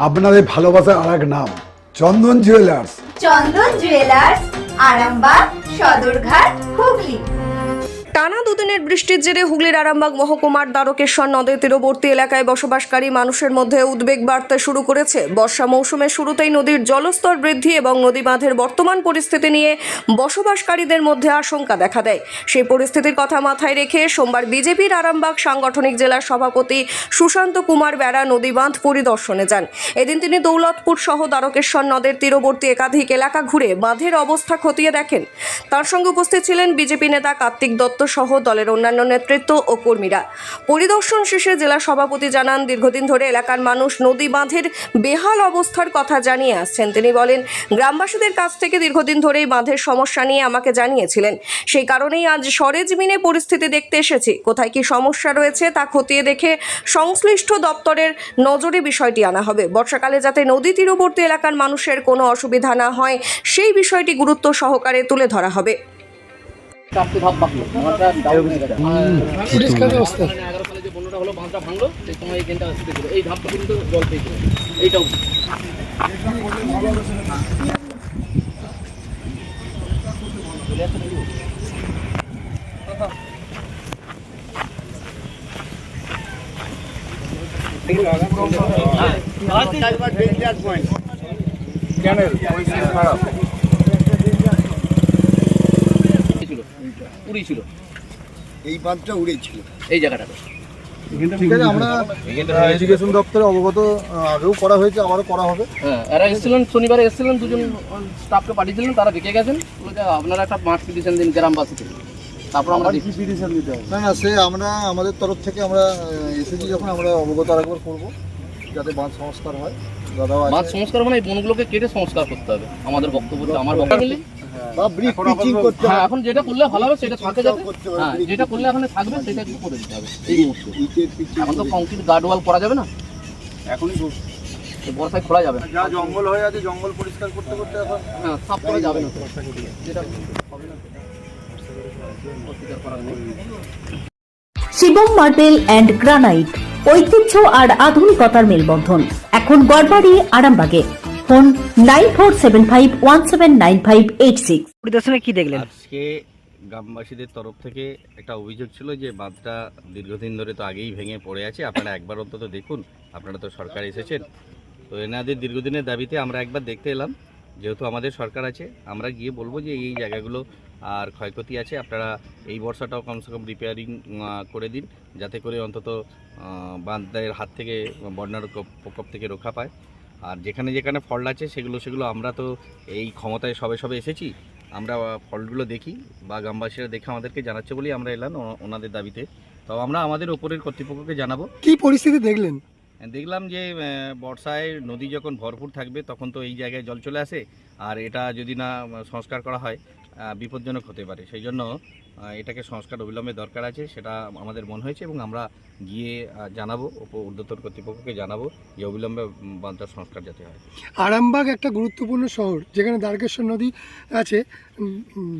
আপনাদের ভালোবাসার আর এক নাম চন্দন জুয়েলার্স। চন্দন জুয়েলার্স, আরামবাগ, সদরঘাট, হুগলি। টানা দুদিনের বৃষ্টির জেরে হুগলির আরামবাগ মহকুমার দ্বারকেশ্বর নদের তীরবর্তী এলাকায় বসবাসকারী মানুষের মধ্যে উদ্বেগ বাড়তে শুরু করেছে। বর্ষা মৌসুমের শুরুতেই নদীর জলস্তর বৃদ্ধি এবং নদী বাঁধের বর্তমান পরিস্থিতি নিয়ে বসবাসকারীদের মধ্যে আশঙ্কা দেখা দেয়। সেই পরিস্থিতির কথা মাথায় রেখে সোমবার বিজেপির আরামবাগ সাংগঠনিক জেলার সভাপতি সুশান্ত কুমার বেড়া নদী বাঁধ পরিদর্শনে যান। এদিন তিনি দৌলতপুর সহ দ্বারকেশ্বর নদের তীরবর্তী একাধিক এলাকা ঘুরে বাঁধের অবস্থা খতিয়ে দেখেন। তার সঙ্গে উপস্থিত ছিলেন বিজেপি নেতা কার্তিক দত্ত সহ দলের অন্যান্য নেতৃত্ব ও কর্মীরা। পরিদর্শন শেষে জেলা সভাপতি জানান, দীর্ঘদিন ধরে এলাকার মানুষ নদী বাঁধের বেহাল অবস্থার কথা জানিয়ে আসছেন। তিনি বলেন, গ্রামবাসীদের কাছ থেকে দীর্ঘদিন ধরেই বাঁধের সমস্যা নিয়ে আমাকে জানিয়েছিলেন। সেই কারণেই আজ সরেজমিনে পরিস্থিতি দেখতে এসেছি। কোথায় কি সমস্যা রয়েছে তা খতিয়ে দেখে সংশ্লিষ্ট দপ্তরের নজরে বিষয়টি আনা হবে। বর্ষাকালে যাতে নদী তীরবর্তী এলাকার মানুষের কোনো অসুবিধা না হয় সেই বিষয়টি গুরুত্ব সহকারে তুলে ধরা হবে। পরিষ্কার অবস্থা 11 সালে যে বন্যাটা হলো, বাঁধটা ভাঙলো, সেই সময় এই গেনটা আসতে ছিল, এই ধাপটা কিন্তু জল পেয়েছিল। এইটাও ছিল, এই বাঁধটা উড়েছিল এই জায়গাটাতে। ঠিক আছে, আমরা এডুকেশন দপ্তরে অবগত আগেও করা হয়েছে, আবারও করা হবে। হ্যাঁ, এরা এসেছিলেন, শনিবারে এসেছিলেন, দুজন স্টাফকে পাঠিয়েছিলেন, তারা দেখে গেছেন, বলে যে আপনারা একটা মাঠ পিটিশন দিন গ্রামবাসী থেকে। তারপর আমরা কি পিটিশন দিতে হবে? না সে আমরা আমাদের তরফ থেকে আমরা এসেছি, যখন আমরা অবগত আরেকবার করবো যাতে বাঁধ সংস্কার হয়। দাদাও বাঁধ সংস্কার মানে এই বনগুলোকে কেটে সংস্কার করতে হবে। আমাদের বক্তব্য, আমার বক্তব্য বা ব্রিজ পিচিং করতে হবে। এখন যেটা করলে ভালো হবে সেটা থাকে, যাবে। হ্যাঁ, যেটা করলে এখানে থাকবে সেটা একটু করে দিতে হবে এই মুহূর্তে। এখন তো কংক্রিট গার্ড ওয়াল করা যাবে না, এখনই বর্ষায় খোলা যাবে না। যা জঙ্গল হয়ে আছে, জঙ্গল পরিষ্কার করতে করতে এখন হ্যাঁ, সাফ করা যাবে না, যেটা হবে না পরিষ্কার করা নেই। শিবম মার্বেল অ্যান্ড গ্রানাইট, ঐতিহ্য আর আধুনিকতার মেলবন্ধন, এখন গড়বাড়ি আরামবাগে। ফোন 9475179586। পরিদর্শনে কি দেখলেন? আজকে গ্রামবাসীদের তরফ থেকে একটা অভিযোগ ছিল যে বাঁধটা দীর্ঘদিন ধরে তো আগেই ভেঙে পড়ে আছে, আপনারা একবার অন্তত দেখুন, আপনারা তো সরকার এসেছেন, তো এনাদের দীর্ঘদিনের দাবিতে আমরা একবার দেখতে এলাম। যেহেতু আমাদের সরকার আছে, আমরা গিয়ে বলবো যে এই জায়গাগুলো আর ক্ষয়ক্ষতি আছে, আপনারা এই বর্ষাটাও কমসে কম রিপেয়ারিং করে দিন, যাতে করে অন্তত বাঁধের হাত থেকে, বন্যার প্রকোপ থেকে রক্ষা পায়। আর যেখানে যেখানে ফল্ট আছে সেগুলো আমরা তো এই ক্ষমতায় সবে এসেছি, আমরা ফল্টগুলো দেখি বা গ্রামবাসীরা দেখে আমাদেরকে জানাচ্ছে বলেই আমরা এলাম ওনাদের দাবিতে। তো আমরা আমাদের ওপরের কর্তৃপক্ষকে জানাবো। কি পরিস্থিতি দেখলেন? দেখলাম যে বর্ষায় নদী যখন ভরপুর থাকবে তখন তো এই জায়গায় জল চলে আসে, আর এটা যদি না সংস্কার করা হয় বিপজ্জনক হতে পারে। সেই জন্য এটাকে সংস্কার অবিলম্বে দরকার আছে, সেটা আমাদের মনে হয়েছে এবং আমরা গিয়ে জানাবো, ঊর্ধ্বতন কর্তৃপক্ষকে জানাবো যে অবিলম্বে বাঁধটার সংস্কার যাতে হয়। আরামবাগ একটা গুরুত্বপূর্ণ শহর, যেখানে দ্বারকেশ্বর নদী আছে।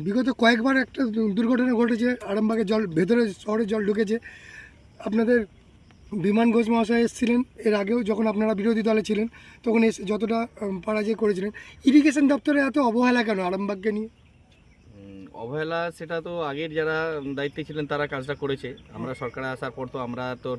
বিগত কয়েকবার একটা দুর্ঘটনা ঘটেছে, আরামবাগের জল ভেতরে শহরে জল ঢুকেছে। আপনাদের বিমান ঘোষ মহাশয় এসেছিলেন এর আগেও, যখন আপনারা বিরোধী দলে ছিলেন, তখন এসে যতটা পারা যায় করেছিলেন। ইরিগেশন দপ্তরে এত অবহেলা কেন আরামবাগকে নিয়ে? অবহেলা সেটা তো আগের যারা দায়িত্বে ছিলেন তারা কাজটা করেছে, আমরা সরকারে আসার পর তো আমরা তো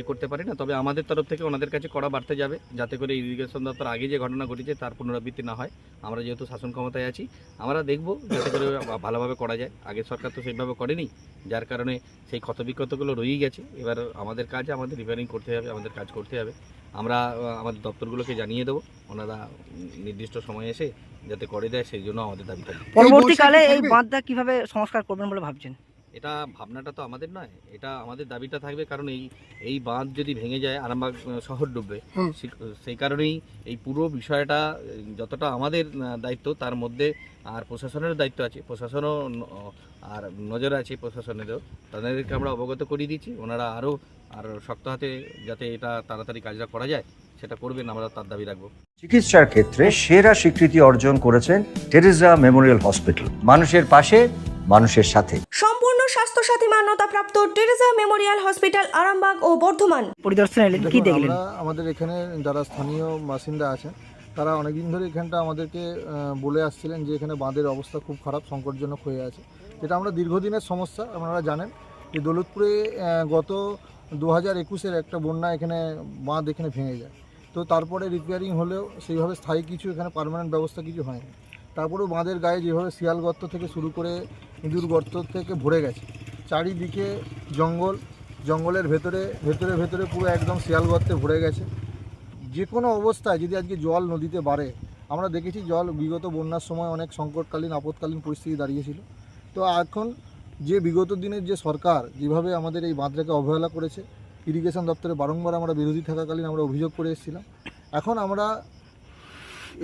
করতে পারি না। তবে আমাদের তরফ থেকে ওনাদের কাছে কড়া বাড়তে যাবে, যাতে করে ইরিগেশন দপ্তর আগে যে ঘটনা ঘটেছে তার পুনরাবৃত্তি না হয়। আমরা যেহেতু শাসন ক্ষমতায় আছি, আমরা দেখব যাতে করে ভালোভাবে করা যায়। আগের সরকার তো সেইভাবে করেনি, যার কারণে সেই ক্ষতবিক্ষতগুলো রয়েই গেছে। এবার আমাদের কাজ, আমাদের রিপেয়ারিং করতে হবে, আমাদের কাজ করতে হবে। আমরা আমাদের দপ্তরগুলোকে জানিয়ে দেবো, ওনারা নির্দিষ্ট সময়ে এসে যাতে করে দেয়, সেই জন্য আমাদের দাবি থাকবে। পরবর্তীকালে এই বাঁধটা কিভাবে সংস্কার করবেন বলে ভাবছেন? এটা ভাবনাটা তো আমাদের নয়, এটা আমাদের দাবিটা থাকবে, কারণ এই বাঁধ যদি ভেঙে যায় আরামবাগ শহর ডুববে। সেই কারণেই এই পুরো বিষয়টা যতটা আমাদের দায়িত্ব, তার মধ্যে আর প্রশাসনের দায়িত্ব আছে, প্রশাসনও আর নজরে আছে প্রশাসনেরও, তাদেরকে আমরা অবগত করিয়ে দিচ্ছি। ওনারা আরও শক্ত হাতে যাতে এটা তাড়াতাড়ি কাজটা করা যায় সেটা করবেন, আমরা তার দাবি রাখবো। চিকিৎসার ক্ষেত্রে সেরা স্বীকৃতি অর্জন করেছেন টেরেজা মেমোরিয়াল হসপিটাল। মানুষের পাশে মানুষের সাথে। সম্পূর্ণ স্বাস্থ্যসাথী মান্যতাপ্রাপ্ত টেরেসা মেমোরিয়াল হসপিটাল আরামবাগ ও বর্ধমান পরিদর্শন এলেন, কি দেখলেন? আমরা আমাদের এখানে যারা স্থানীয় বাসিন্দা আছেন তারা অনেকদিন ধরে এখানটা আমাদেরকে বলে আসছিলেন যে এখানে বাঁধের অবস্থা খুব খারাপ, সংকটজনক হয়ে আছে। যেটা আমরা দীর্ঘদিনের সমস্যা। আপনারা জানেন যে দৌলতপুরে গত 2021-এর একটা বন্যা এখানে বাঁধ এখানে ভেঙে যায়। তো তারপরে রিপেয়ারিং হলেও সেইভাবে স্থায়ী কিছু এখানে পার্মানেন্ট ব্যবস্থা কিছু হয়নি। তারপরেও বাঁধের গায়ে যেভাবে শিয়াল গর্ত থেকে শুরু করে ইঁদুর গর্ত থেকে ভরে গেছে, চারিদিকে জঙ্গলের ভেতরে পুরো একদম শিয়াল গর্তে ভরে গেছে। যে কোনো অবস্থায় যদি আজকে জল নদীতে বাড়ে, আমরা দেখেছি জল বিগত বন্যার সময় অনেক সংকটকালীন আপৎকালীন পরিস্থিতি দাঁড়িয়েছিল। তো এখন যে বিগত দিনের যে সরকার যেভাবে আমাদের এই বাঁধটাকে অবহেলা করেছে, ইরিগেশন দপ্তরে বারংবার আমরা বিরোধী থাকাকালীন আমরা অভিযোগ করে এসেছিলাম। এখন আমরা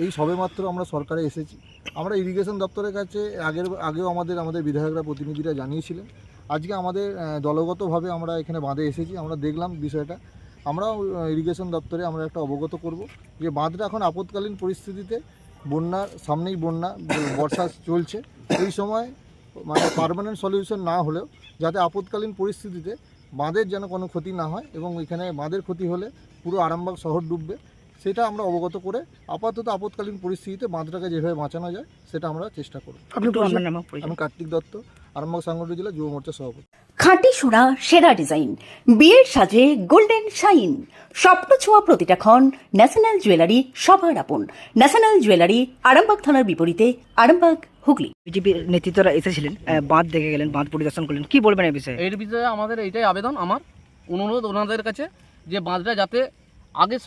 এই সবেমাত্র আমরা সরকারে এসেছি। আমরা ইরিগেশন দপ্তরের কাছে আগেও আমাদের বিধায়করা প্রতিনিধিরা জানিয়েছিলেন। আজকে আমাদের দলগতভাবে আমরা এখানে বাঁধে এসেছি, আমরা দেখলাম বিষয়টা। আমরাও ইরিগেশন দপ্তরে আমরা একটা অবগত করব যে বাঁধটা এখন আপৎকালীন পরিস্থিতিতে সামনেই বর্ষা চলছে, এই সময় মানে পার্মানেন্ট সলিউশন না হলেও যাতে আপৎকালীন পরিস্থিতিতে বাঁধের যেন কোনো ক্ষতি না হয় এবং এখানে বাঁধের ক্ষতি হলে পুরো আরামবাগ শহর ডুববে, সেটা আমরা অবগত করে আপাতত আপৎকালীন পরিস্থিতিতে বাঁধটাকে যেভাবে বাঁচানো যায় সেটা আমরা চেষ্টা করব। আমি কার্তিক দত্ত, আরামবাগ সাংগঠনিক জেলা যুব মোর্চা সভাপতি। খাঁটি সোনা, সেরা ডিজাইন, বিয়ের সাজে গোল্ডেন শাইন, স্বপ্ন ছোঁয়া প্রতিটা ক্ষণ। ন্যাশনাল জুয়েলারি সবার আপন। ন্যাশনাল জুয়েলারি, আরামবাগ থানার বিপরীতে, আরামবাগ, হুগলি। বিজেপির নেতৃত্বরা এসেছিলেন, বাঁধ দেখে গেলেন, বাঁধ পরিদর্শন করলেন, কি বলবেন এই বিষয়ে? এর বিষয়ে আমাদের এইটাই আবেদন, আমার অনুরোধ ওনাদের কাছে যে বাঁধটা যাতে আগের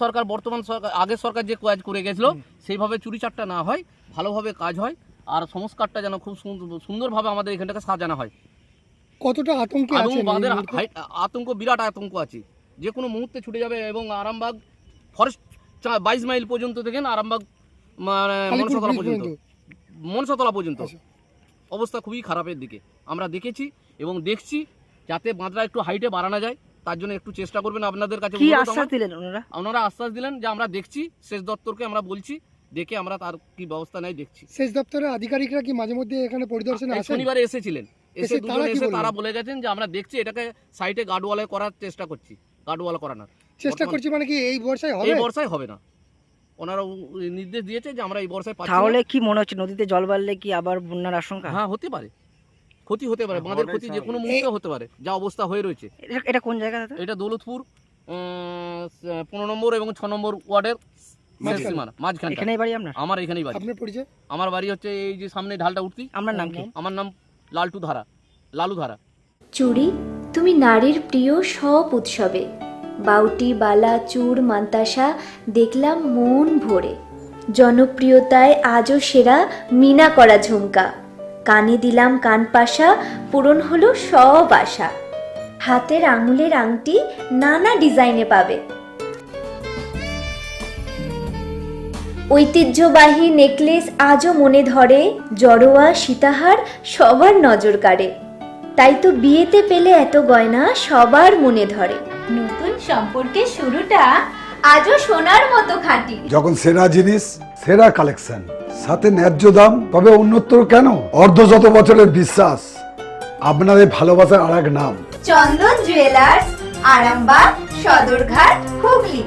সরকার যে কাজ করে গেছিলো সেইভাবে চুরিচাট্টা না হয়, ভালোভাবে কাজ হয়, আর সংস্কারটা যেন খুব সুন্দরভাবে আমাদের এখানটাকে সাজানো হয়। কতটা আতঙ্কে এবং আছেন? বাঁধের আতঙ্ক, বিরাট আতঙ্ক আছে, যে কোনো মুহূর্তে ছুটে যাবে। এবং আরামবাগ ফরেস্ট 22 মাইল পর্যন্ত দেখেন, আরামবাগ মনসাতলা পর্যন্ত অবস্থা খুবই খারাপের দিকে আমরা দেখেছি এবং দেখছি। যাতে বাঁধটা একটু হাইটে বাড়ানো যায় তার জন্য একটু চেষ্টা করবেন। আপনাদের কাছে কি আশ্বাস দিলেন ওনারা? আশ্বাস দিলেন যে আমরা দেখছি, সেচ দপ্তরকে আমরা বলছি, দেখে আমরা তার কি ব্যবস্থা নেয় দেখছি। সেচ দপ্তরের আধিকারিকরা কি মাঝে মধ্যে এখানে পরিদর্শনে আসেন? শনিবারে এসেছিলেন, এসে তারা বলে গেছেন যে আমরা দেখছি, এটাকে সাইটে গার্ডওয়ালে করার চেষ্টা করছি, গার্ডওয়াল করানোর চেষ্টা করছি। মানে কি এই বর্ষায় হবে? এই বর্ষায় হবে না, ওনারা নির্দেশ দিয়েছে যে আমরা এই বর্ষায় পাচ্ছি। তাহলে কি মনে হচ্ছে নদীতে জল বাড়লে কি আবার বন্যার আশঙ্কা? হ্যাঁ, হতে পারে, ক্ষতি হতে পারে, বাঁধের ক্ষতি যে কোনো মুহূর্তে হতে পারে, যা অবস্থা হয়ে রয়েছে। এটা কোন জায়গা? এটা দৌলতপুর 15 নম্বর এবং 6 নম্বর ওয়ার্ডের মাঝখানে। এখানেই বাড়ি আপনার? আমার এখানেই বাড়ি। আপনার পরিচয়? আমার বাড়ি হচ্ছে এই যে সামনে ঢালটা উঠতি। আমার নাম কি? আমার নাম লালু ধারা। চুড়ি, তুমি নারীর প্রিয় সব উৎসবে। বাউটি, বালা, চূড়, মান্তাসা দেখলাম মন ভরে। জনপ্রিয়তায় আজও সেরা মিনা করা ঝুমকা। কানে দিলাম কানপাশা, পূরণ হলো সব আশা। হাতের আঙুলের আংটি নানা ডিজাইনে পাবে। ঐতিহ্যবাহী নেকলেস আজও মনে ধরে। জড়োয়া, সীতাহার সবার নজর কাড়ে। তাই তো বিয়েতে পেলে এত গয়না সবার মনে ধরে। নতুন সম্পর্কের শুরুটা আজও সোনার মতো খাঁটি। যখন সেরা জিনিস, সেরা কালেকশন, সাথে ন্যায্য দাম, তবে উন্নতর কেন? অর্ধশত বছরের বিশ্বাস, আপনাদের ভালোবাসার আর এক নাম। চন্দন জুয়েলার্স, আরামবাগ, সদরঘাট, হুগলি।